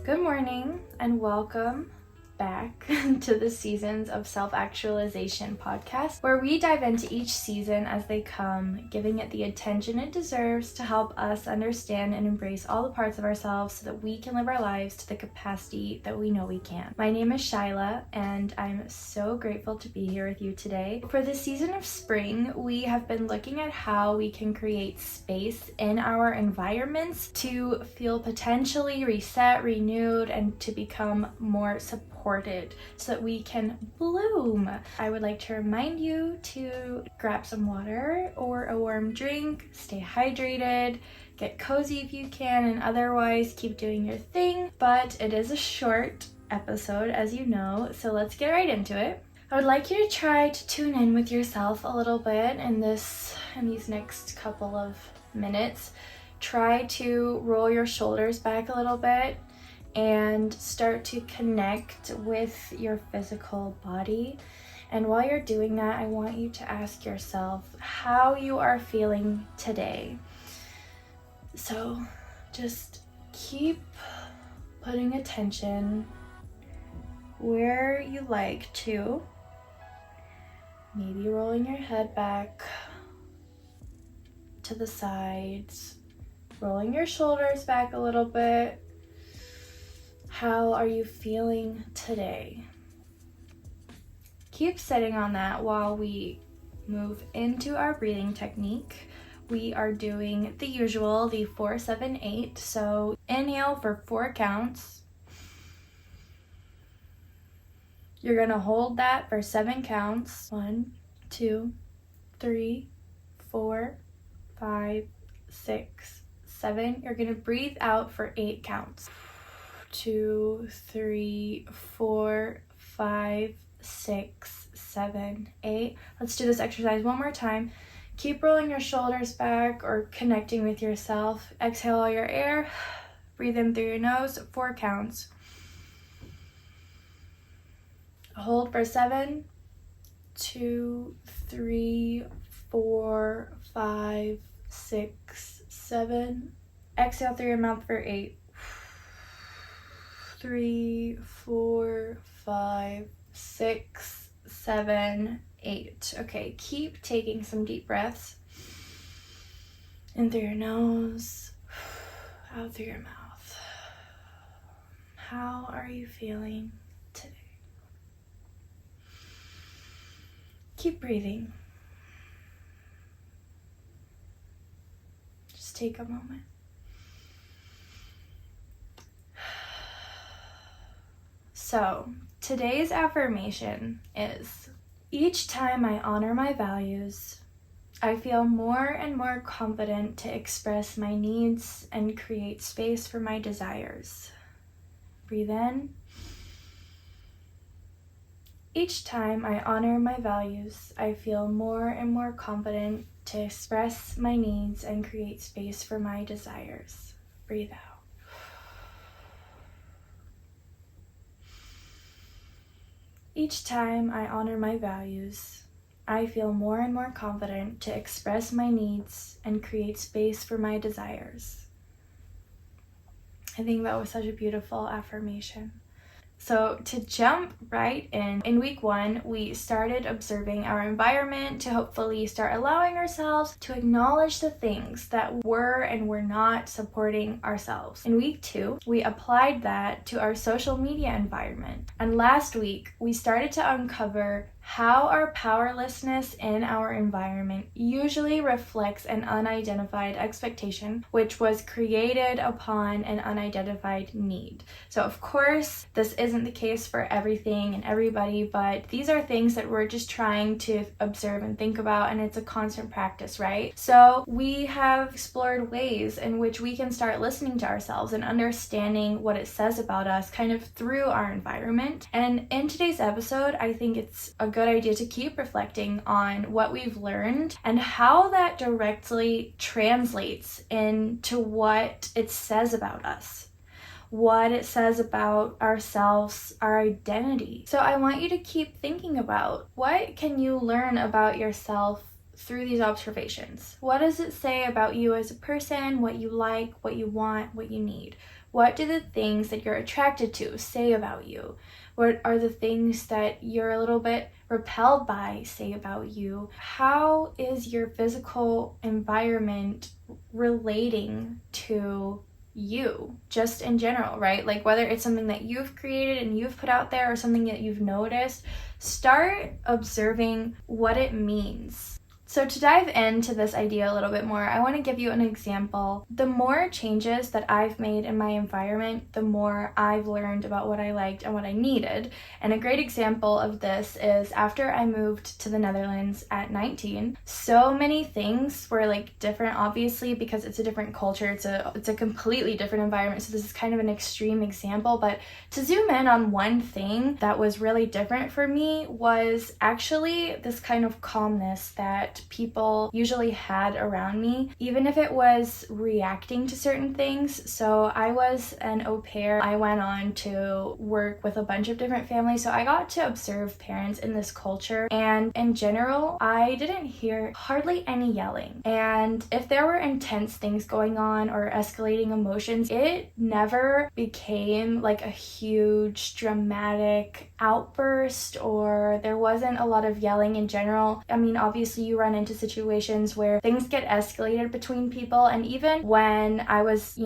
Good morning and welcome back to the Seasons of Self-Actualization podcast, where we dive into each season as they come, giving it the attention it deserves to help us understand and embrace all the parts of ourselves so that we can live our lives to the capacity that we know we can. My name is Shyla, and I'm so grateful to be here with you today. For the season of spring, we have been looking at how we can create space in our environments to feel potentially reset, renewed, and to become more supported so that we can bloom. I would like to remind you to grab some water or a warm drink, stay hydrated, get cozy if you can, and otherwise keep doing your thing. But it is a short episode, as you know, so let's get right into it. I would like you to try to tune in with yourself a little bit in these next couple of minutes. Try to roll your shoulders back a little bit and start to connect with your physical body. And while you're doing that, I want you to ask yourself how you are feeling today. So just keep putting attention where you like to. Maybe rolling your head back to the sides, rolling your shoulders back a little bit. How are you feeling today? Keep sitting on that while we move into our breathing technique. We are doing the usual, the 4-7-8. So inhale for 4 counts. You're gonna hold that for 7 counts. 1, 2, 3, 4, 5, 6, 7. You're gonna breathe out for 8 counts. 2, 3, 4, 5, 6, 7, 8. Let's do this exercise one more time. Keep rolling your shoulders back or connecting with yourself. Exhale all your air. Breathe in through your nose. 4 counts. Hold for 7, 2, 3, 4, 5, 6, 7. Exhale through your mouth for 8. 3, 4, 5, 6, 7, 8. Okay, keep taking some deep breaths. In through your nose, out through your mouth. How are you feeling today? Keep breathing. Just take a moment. So, today's affirmation is, each time I honor my values, I feel more and more confident to express my needs and create space for my desires. Breathe in. Each time I honor my values, I feel more and more confident to express my needs and create space for my desires. Breathe out. Each time I honor my values, I feel more and more confident to express my needs and create space for my desires. I think that was such a beautiful affirmation. So to jump right in week 1, we started observing our environment to hopefully start allowing ourselves to acknowledge the things that were and were not supporting ourselves. In week 2, we applied that to our social media environment. And last week, we started to uncover how our powerlessness in our environment usually reflects an unidentified expectation, which was created upon an unidentified need. So of course, this isn't the case for everything and everybody, but these are things that we're just trying to observe and think about, and it's a constant practice, right? So we have explored ways in which we can start listening to ourselves and understanding what it says about us kind of through our environment. And in today's episode, I think it's a good idea to keep reflecting on what we've learned and how that directly translates into what it says about us, what it says about ourselves, our identity. So I want you to keep thinking about, what can you learn about yourself through these observations. What does it say about you as a person, what you like, what you want, what you need? What do the things that you're attracted to say about you? What are the things that you're a little bit repelled by say about you? How is your physical environment relating to you, just in general, right? Like whether it's something that you've created and you've put out there or something that you've noticed, start observing what it means. So to dive into this idea a little bit more, I want to give you an example. The more changes that I've made in my environment, the more I've learned about what I liked and what I needed. And a great example of this is after I moved to the Netherlands at 19, so many things were like different, obviously, because it's a different culture. It's a completely different environment. So this is kind of an extreme example, but to zoom in on one thing that was really different for me was actually this kind of calmness that people usually had around me, even if it was reacting to certain things. So I was an au pair. I went on to work with a bunch of different families, so I got to observe parents in this culture, and in general, I didn't hear hardly any yelling. And if there were intense things going on or escalating emotions, it never became like a huge dramatic outburst, or there wasn't a lot of yelling in general. I mean, obviously you run into situations where things get escalated between people, and even when I was,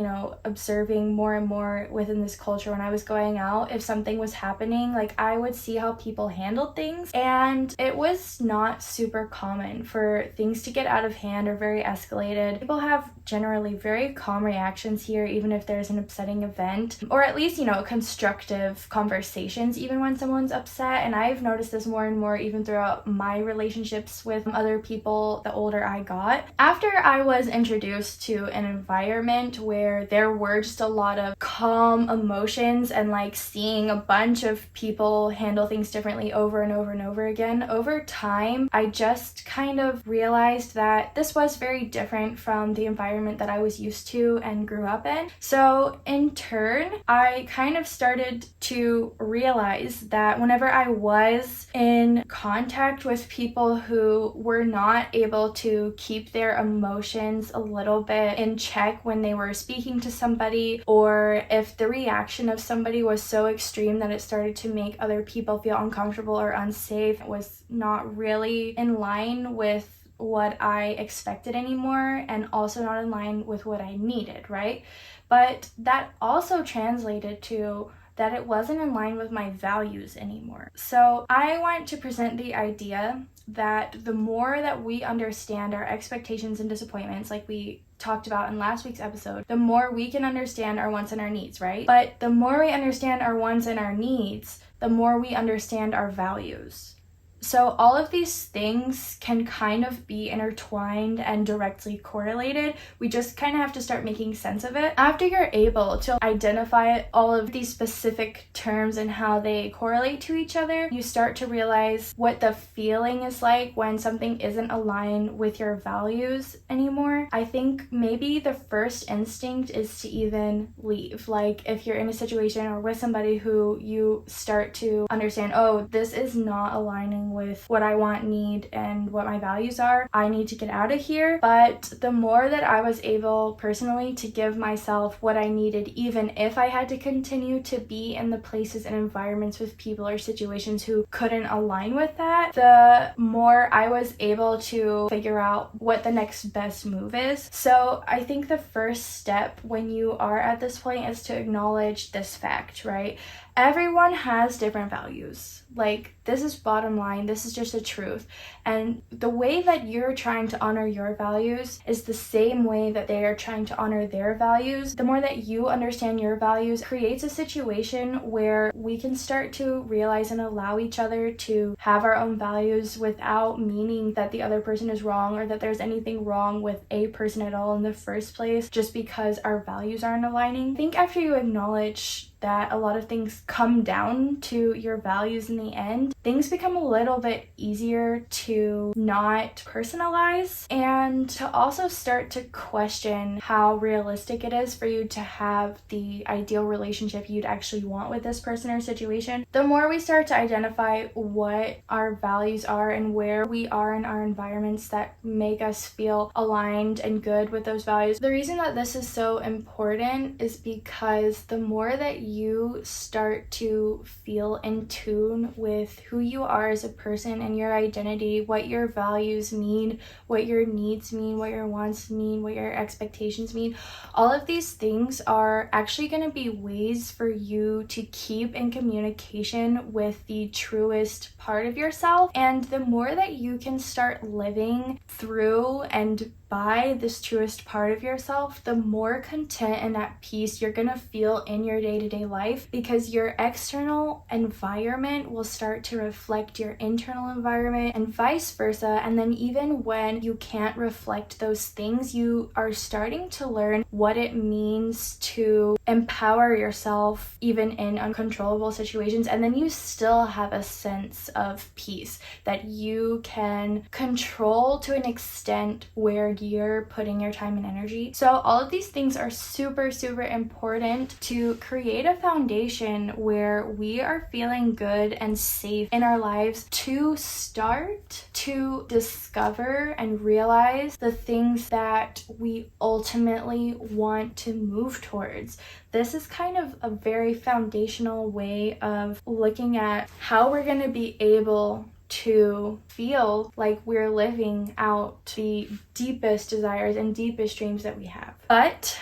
observing more and more within this culture, when I was going out, if something was happening, like I would see how people handled things, and it was not super common for things to get out of hand or very escalated. People have generally very calm reactions here, even if there's an upsetting event, or at least, constructive conversations even when someone's upset. And I've noticed this more and more even throughout my relationships with other people the older I got. After I was introduced to an environment where there were just a lot of calm emotions and like seeing a bunch of people handle things differently over and over and over again, over time, I just kind of realized that this was very different from the environment that I was used to and grew up in. So in turn, I kind of started to realize that whenever I was in contact with people who were not able to keep their emotions a little bit in check when they were speaking to somebody, or if the reaction of somebody was so extreme that it started to make other people feel uncomfortable or unsafe, it was not really in line with what I expected anymore, and also not in line with what I needed, right? But that also translated to that it wasn't in line with my values anymore. So I want to present the idea that the more that we understand our expectations and disappointments, like we talked about in last week's episode, the more we can understand our wants and our needs, right? But the more we understand our wants and our needs, the more we understand our values. So all of these things can kind of be intertwined and directly correlated. We just kind of have to start making sense of it. After you're able to identify all of these specific terms and how they correlate to each other, you start to realize what the feeling is like when something isn't aligned with your values anymore. I think maybe the first instinct is to even leave. Like if you're in a situation or with somebody who you start to understand, oh, this is not aligning with what I want, need, and what my values are, I need to get out of here. But the more that I was able personally to give myself what I needed, even if I had to continue to be in the places and environments with people or situations who couldn't align with that, the more I was able to figure out what the next best move is. So I think the first step when you are at this point is to acknowledge this fact, right? Everyone has different values. Like, this is bottom line. This is just the truth. And the way that you're trying to honor your values is the same way that they are trying to honor their values. The more that you understand your values creates a situation where we can start to realize and allow each other to have our own values without meaning that the other person is wrong or that there's anything wrong with a person at all in the first place just because our values aren't aligning. I think after you acknowledge that a lot of things come down to your values in the end, things become a little bit easier to not personalize and to also start to question how realistic it is for you to have the ideal relationship you'd actually want with this person or situation. The more we start to identify what our values are and where we are in our environments that make us feel aligned and good with those values. The reason that this is so important is because the more that you start to feel in tune with who you are as a person and your identity, what your values mean, what your needs mean, what your wants mean, what your expectations mean, all of these things are actually going to be ways for you to keep in communication with the truest part of yourself. And the more that you can start living through and by this truest part of yourself, the more content and at peace you're gonna feel in your day-to-day life, because your external environment will start to reflect your internal environment and vice versa. And then even when you can't reflect those things, you are starting to learn what it means to empower yourself even in uncontrollable situations, and then you still have a sense of peace that you can control to an extent where you're putting your time and energy. So all of these things are super, super important to create a foundation where we are feeling good and safe in our lives to start to discover and realize the things that we ultimately want to move towards. This is kind of a very foundational way of looking at how we're going to be able to feel like we're living out the deepest desires and deepest dreams that we have. But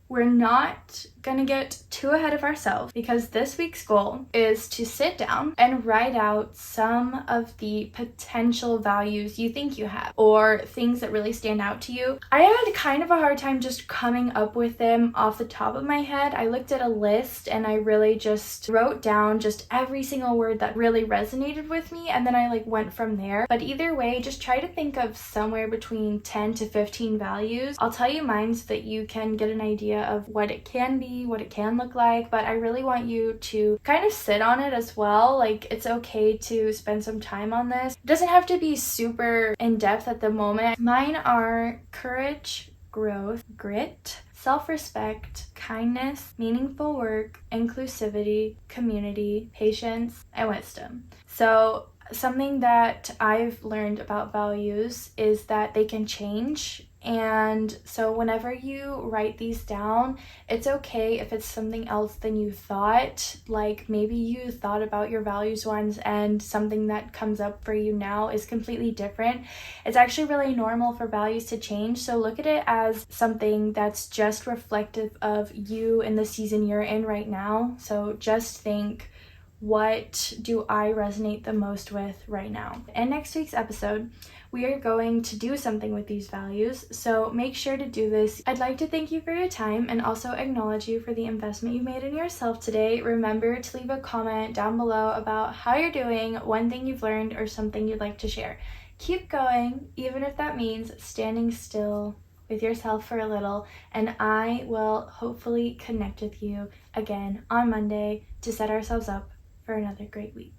we're not gonna get too ahead of ourselves, because this week's goal is to sit down and write out some of the potential values you think you have or things that really stand out to you. I had kind of a hard time just coming up with them off the top of my head. I looked at a list and I really just wrote down just every single word that really resonated with me, and then I went from there. But either way, just try to think of somewhere between 10 to 15 values. I'll tell you mine so that you can get an idea of what it can be, what it can look like, but I really want you to kind of sit on it as well. It's okay to spend some time on this. It doesn't have to be super in-depth at the moment. Mine are courage, growth, grit, self-respect, kindness, meaningful work, inclusivity, community, patience, and wisdom. So something that I've learned about values is that they can change. And so whenever you write these down, it's okay if it's something else than you thought. Maybe you thought about your values once and something that comes up for you now is completely different. It's actually really normal for values to change. So look at it as something that's just reflective of you in the season you're in right now. So just think, what do I resonate the most with right now? In next week's episode, we are going to do something with these values, so make sure to do this. I'd like to thank you for your time and also acknowledge you for the investment you made in yourself today. Remember to leave a comment down below about how you're doing, one thing you've learned, or something you'd like to share. Keep going, even if that means standing still with yourself for a little, and I will hopefully connect with you again on Monday to set ourselves up for another great week.